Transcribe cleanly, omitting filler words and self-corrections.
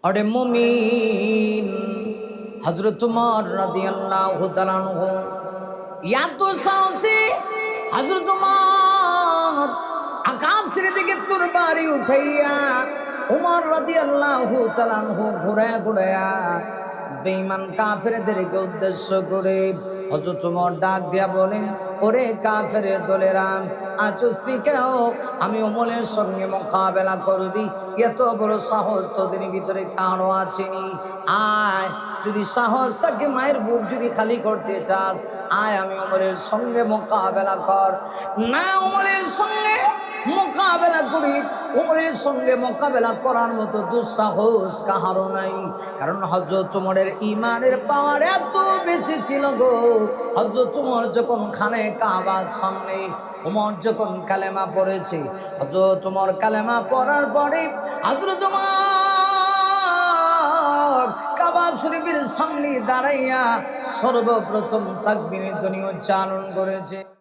अरे मुमीन हजरत उमर রাদিয়াল্লাহু তাআলা আনহু এত সাহসী হযরত উমর আকাশের দিকে তরবারি উঠাইয়া উমর রাদিয়াল্লাহু তাআলা আনহু ঘোড়ায় ঘোড়ায়া বেঈমান কাফেরদেরকে উদ্দেশ্য করে হযরত উমর ডাক দিয়া বলেন, ওরে কাফের দলেরা, আজকে আমি ওমরের সঙ্গে মোকাবেলা করবি, এত বড় সাহস তোদের ভিতরে কারো আছেনি? আয়, যদি সাহস থাকে মায়ের বুক যদি খালি করতে চাস, আয় আমি ওমরের সঙ্গে মোকাবেলা কর। না, ওমরের সঙ্গে মোকাবেলা করি, ওমরের সঙ্গে মোকাবেলা করার মতো দুঃসাহস কাহারও নাই। কারণ হযরত ওমরের ঈমানের পাওয়ার এত বেশি ছিল গো। হযরত ওমর যখন খানে কাবার সামনে ওমর যখন কালেমা পড়েছে, হযরত ওমর কালেমা পড়ার পরে হযরত ওমর কাবা শরীফের সামনে দাঁড়াইয়া সর্বপ্রথম তাকবীরের ধ্বনি উচ্চারণ করেছে।